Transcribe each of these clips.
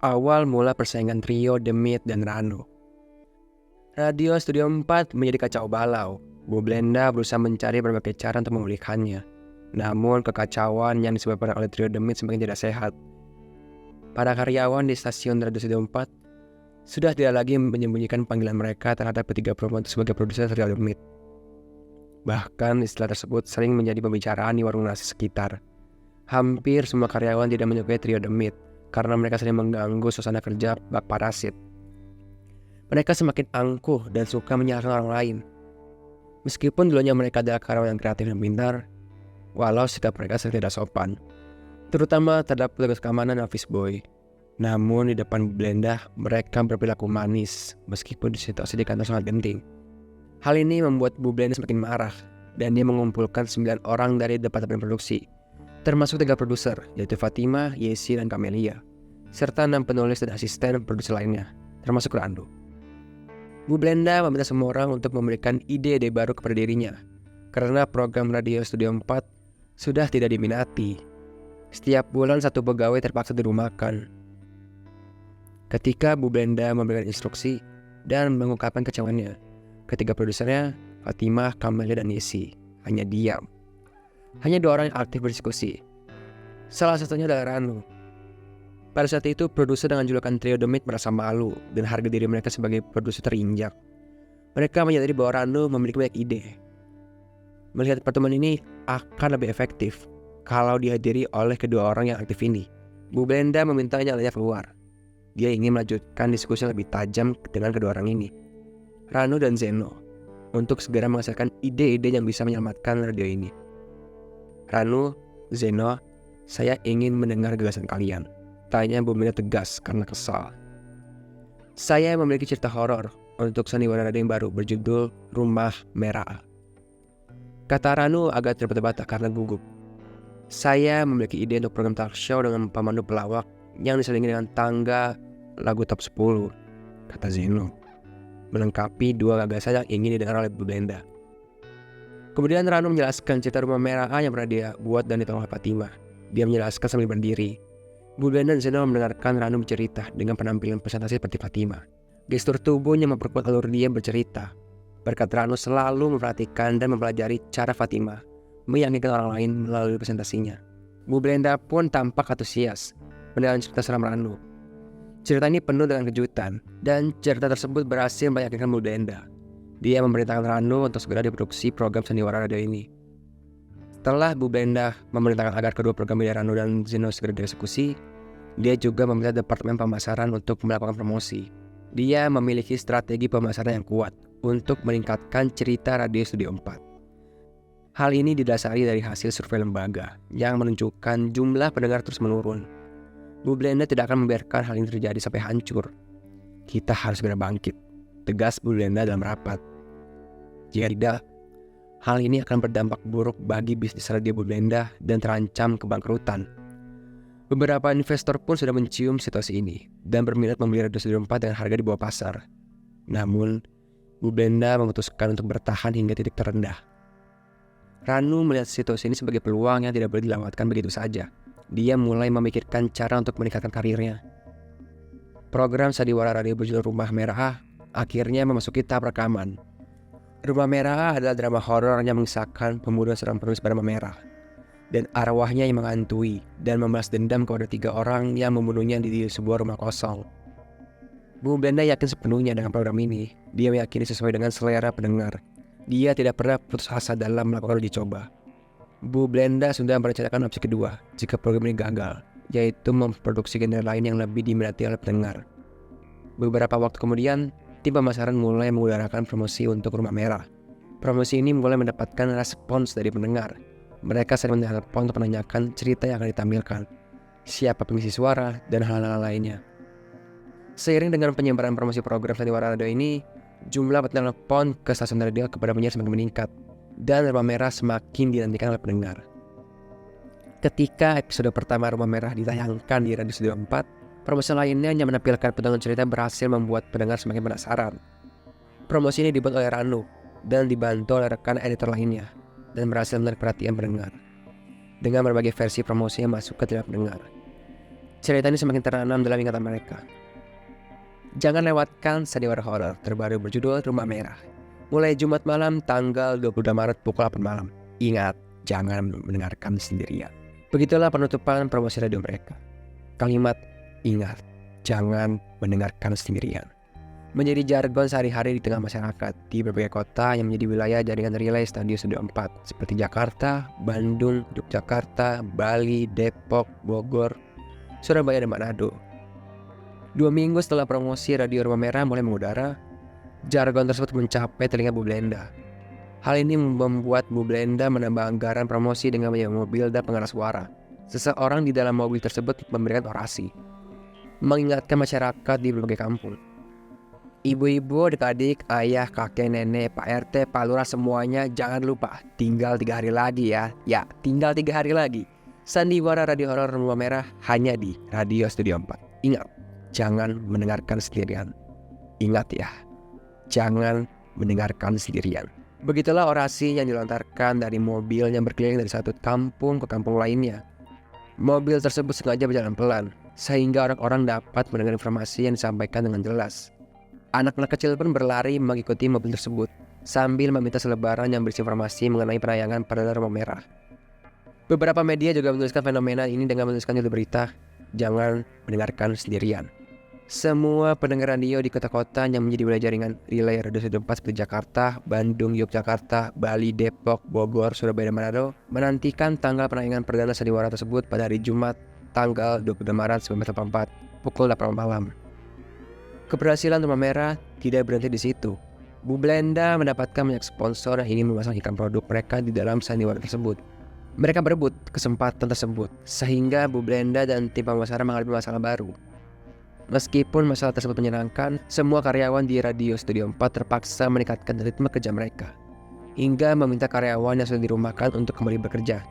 awal mula persaingan trio Demit dan Rano. Radio Studio 4 menjadi kacau balau. Bu Blenda berusaha mencari berbagai cara untuk memulihkannya. Namun kekacauan yang disebabkan oleh trio Demit semakin tidak sehat. Para karyawan di stasiun Radio Studio 4 sudah tidak lagi menyembunyikan panggilan mereka terhadap ketiga perempuan sebagai produser trio Demit. Bahkan istilah tersebut sering menjadi pembicaraan di warung nasi sekitar. Hampir semua karyawan tidak menyukai trio Demit karena mereka sering mengganggu suasana kerja bak parasit. Mereka semakin angkuh dan suka menyalahkan orang lain. Meskipun dulunya mereka adalah karyawan yang kreatif dan pintar, walau sikap mereka sering tidak sopan, terutama terhadap petugas keamanan dan office boy. Namun di depan Bu Blenda, mereka berperilaku manis meskipun situasi di kantor sangat genting. Hal ini membuat Bu Blenda semakin marah dan dia mengumpulkan 9 orang dari departemen produksi, termasuk 3 produser, yaitu Fatima, Yesi, dan Camelia, serta 6 penulis dan asisten produser lainnya, termasuk Rando. Bu Blenda meminta semua orang untuk memberikan ide-ide baru kepada dirinya, karena program Radio Studio 4 sudah tidak diminati. Setiap bulan 1 pegawai terpaksa dirumahkan. Ketika Bu Blenda memberikan instruksi dan mengungkapkan kecewanya, ketiga produsernya, Fatimah, Camelia, dan Yesi, hanya diam. Hanya 2 orang yang aktif berdiskusi. Salah satunya adalah Rano. Pada saat itu, produser dengan julukan trio Demit merasa malu dan harga diri mereka sebagai produser terinjak. Mereka menyadari bahwa Rano memiliki banyak ide. Melihat pertemuan ini akan lebih efektif kalau dihadiri oleh kedua orang yang aktif ini. Bu Blenda memintanya keluar. Dia ingin melanjutkan diskusi yang lebih tajam dengan kedua orang ini, Rano dan Zeno, untuk segera menghasilkan ide-ide yang bisa menyelamatkan radio ini. Rano, Zeno, saya ingin mendengar gagasan kalian, tanya Bu Blenda tegas karena kesal. Saya memiliki cerita horor untuk sandiwara radio yang baru berjudul Rumah Merah, kata Rano agak terbata-bata karena gugup. Saya memiliki ide untuk program talk show dengan pemandu pelawak yang diselingi dengan tangga lagu top 10, kata Zeno, melengkapi 2 gagasan yang ingin didengar oleh Bu Blenda. Kemudian Rano menjelaskan cerita Rumah Merah yang pernah dia buat dan ditolong oleh Fatima. Dia menjelaskan sambil berdiri. Bu Blenda dan Zeno mendengarkan Rano bercerita dengan penampilan presentasi seperti Fatima. Gestur tubuhnya memperkuat alur dia bercerita. Berkat Rano selalu memperhatikan dan mempelajari cara Fatima meyakinkan orang lain melalui presentasinya. Bu Blenda pun tampak antusias mendengar cerita seram Rano. Cerita ini penuh dengan kejutan, dan cerita tersebut berhasil meyakinkan Bu Blenda. Dia memerintahkan Rano untuk segera diproduksi program sandiwara radio ini. Setelah Bu Blenda memerintahkan agar kedua program dari Rano dan Zeno segera dieksekusi, dia juga meminta departemen pemasaran untuk melakukan promosi. Dia memiliki strategi pemasaran yang kuat untuk meningkatkan cerita Radio Studio 4. Hal ini didasari dari hasil survei lembaga yang menunjukkan jumlah pendengar terus menurun. Bu Blenda tidak akan membiarkan hal ini terjadi sampai hancur. Kita harus segera bangkit, tegas Bu Blenda dalam rapat. Jika tidak, hal ini akan berdampak buruk bagi bisnis radio Bu Blenda dan terancam kebangkrutan. Beberapa investor pun sudah mencium situasi ini dan berminat membeli Radio Studio 4 dengan harga di bawah pasar. Namun, Bu Blenda memutuskan untuk bertahan hingga titik terendah. Rano melihat situasi ini sebagai peluang yang tidak boleh dilewatkan begitu saja. Dia mulai memikirkan cara untuk meningkatkan karirnya. Program sandiwara radio berjudul Rumah Merah akhirnya memasuki tahap rekaman. Rumah Merah adalah drama horor yang mengisahkan pembunuhan seorang penulis bernama Merah dan arwahnya yang menghantui dan membalas dendam kepada 3 orang yang membunuhnya di sebuah rumah kosong. Bu Blenda yakin sepenuhnya dengan program ini. Dia meyakini sesuai dengan selera pendengar. Dia tidak pernah putus asa dalam melakukan uji coba. Bu Blenda sudah merencanakan opsi kedua jika program ini gagal, yaitu memproduksi genre lain yang lebih diminati oleh pendengar. Beberapa waktu kemudian, tim pemasaran mulai mengudarakan promosi untuk Rumah Merah. Promosi ini mulai mendapatkan respons dari pendengar. Mereka sering menelpon untuk menanyakan cerita yang akan ditampilkan, siapa pengisi suara, dan hal-hal lainnya. Seiring dengan penyebaran promosi program sandiwara radio ini, jumlah penelepon ke stasiun radio kepada penyiar semakin meningkat, dan Rumah Merah semakin dinantikan oleh pendengar. Ketika episode pertama Rumah Merah ditayangkan di Radio Studio 4, promosi lainnya yang menampilkan potongan cerita berhasil membuat pendengar semakin penasaran. Promosi ini dibuat oleh Rano dan dibantu oleh rekan editor lainnya, dan berhasil menarik perhatian pendengar dengan berbagai versi promosi yang masuk ke telinga pendengar. Cerita ini semakin tertanam dalam ingatan mereka. Jangan lewatkan sandiwara horor terbaru berjudul Rumah Merah. Mulai Jumat malam tanggal 22 Maret pukul 8 malam. Ingat, jangan mendengarkan sendirian. Begitulah penutupan promosi radio mereka. Kalimat ingat, jangan mendengarkan sendirian menjadi jargon sehari-hari di tengah masyarakat di berbagai kota yang menjadi wilayah jaringan relay Studio 4 seperti Jakarta, Bandung, Yogyakarta, Bali, Depok, Bogor, Surabaya, dan Manado. 2 minggu setelah promosi Radio Rumah Merah mulai mengudara, jargon tersebut mencapai telinga Bu Blenda. Hal ini membuat Bu Blenda menambah anggaran promosi dengan menyewa mobil dan pengeras suara. Seseorang di dalam mobil tersebut memberikan orasi, mengingatkan masyarakat di berbagai kampung. Ibu-ibu, adik-adik, ayah, kakek, nenek, Pak RT, Pak Lurah, semuanya jangan lupa, tinggal 3 hari lagi ya. Ya, tinggal 3 hari lagi. Sandiwara Radio Horor Rumah Merah hanya di Radio Studio 4. Ingat, jangan mendengarkan sendirian. Ingat ya, jangan mendengarkan sendirian. Begitulah orasi yang dilontarkan dari mobil yang berkeliling dari satu kampung ke kampung lainnya. Mobil tersebut sengaja berjalan pelan, sehingga orang-orang dapat mendengar informasi yang disampaikan dengan jelas. Anak-anak kecil pun berlari mengikuti mobil tersebut, sambil meminta selebaran yang berisi informasi mengenai penayangan Perdana Rumah Merah. Beberapa media juga menuliskan fenomena ini dengan menuliskan judul berita, jangan mendengarkan sendirian. Semua pendengar radio di kota-kota yang menjadi wilayah jaringan relay Radio 4 seperti Jakarta, Bandung, Yogyakarta, Bali, Depok, Bogor, Surabaya, dan Manado menantikan tanggal penayangan perdana sandiwara tersebut pada hari Jumat tanggal 22 Maret 1984 pukul 8 malam. Keberhasilan Rumah Merah tidak berhenti di situ. Bu Blenda mendapatkan banyak sponsor yang ingin memasang iklan produk mereka di dalam sandiwara tersebut. Mereka berebut kesempatan tersebut, sehingga Bu Blenda dan tim pemasaran menghadapi masalah baru. Meskipun masalah tersebut menyenangkan, semua karyawan di Radio Studio 4 terpaksa meningkatkan ritme kerja mereka, hingga meminta karyawan yang sudah dirumahkan untuk kembali bekerja.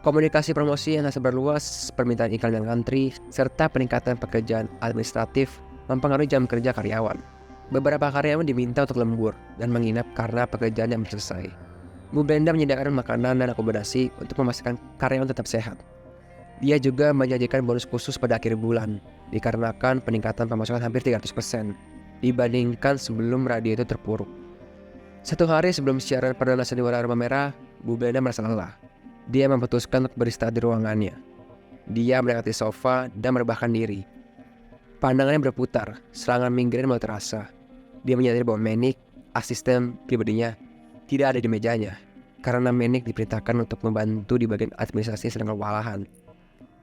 Komunikasi promosi yang tersebar luas, permintaan iklan yang antri, serta peningkatan pekerjaan administratif mempengaruhi jam kerja karyawan. Beberapa karyawan diminta untuk lembur dan menginap karena pekerjaan yang belum selesai. Bu Blenda menyediakan makanan dan akomodasi untuk memastikan karyawan tetap sehat. Dia juga menjanjikan bonus khusus pada akhir bulan, dikarenakan peningkatan pemasukan hampir 300% dibandingkan sebelum radio itu terpuruk. 1 hari sebelum siaran perdana sandiwara Rumah Merah, Bu Blenda merasa lelah. Dia memutuskan untuk beristirahat di ruangannya. Dia mendekati sofa dan merebahkan diri. Pandangannya berputar, serangan migrain mulai terasa. Dia menyadari bahwa Menik, asisten pribadinya, tidak ada di mejanya, karena Menik diperintahkan untuk membantu di bagian administrasi sedang kewalahan.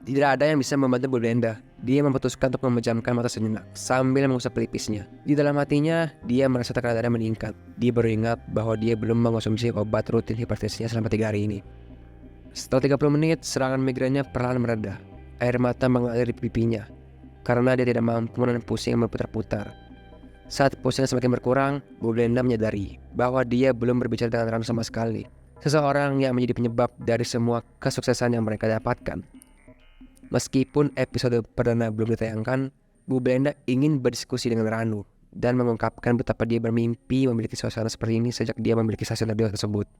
Tidak ada yang bisa membantu Bu Blenda. Dia memutuskan untuk memejamkan mata sejenak sambil mengusap pelipisnya. Di dalam hatinya, dia merasa tekanan darah meningkat. Dia baru ingat bahwa dia belum mengonsumsi obat rutin hipertensinya selama 3 hari ini. Setelah 30 menit, serangan migrainnya perlahan mereda. Air mata mengalir di pipinya karena dia tidak mampu menahan pusing yang berputar-putar. Saat pusingnya semakin berkurang, Bu Blenda menyadari bahwa dia belum berbicara dengan Ranu sama sekali. Seseorang yang menjadi penyebab dari semua kesuksesan yang mereka dapatkan. Meskipun episode perdana belum ditayangkan, Bu Blenda ingin berdiskusi dengan Ranu dan mengungkapkan betapa dia bermimpi memiliki suasana seperti ini sejak dia memiliki stasiun radio tersebut.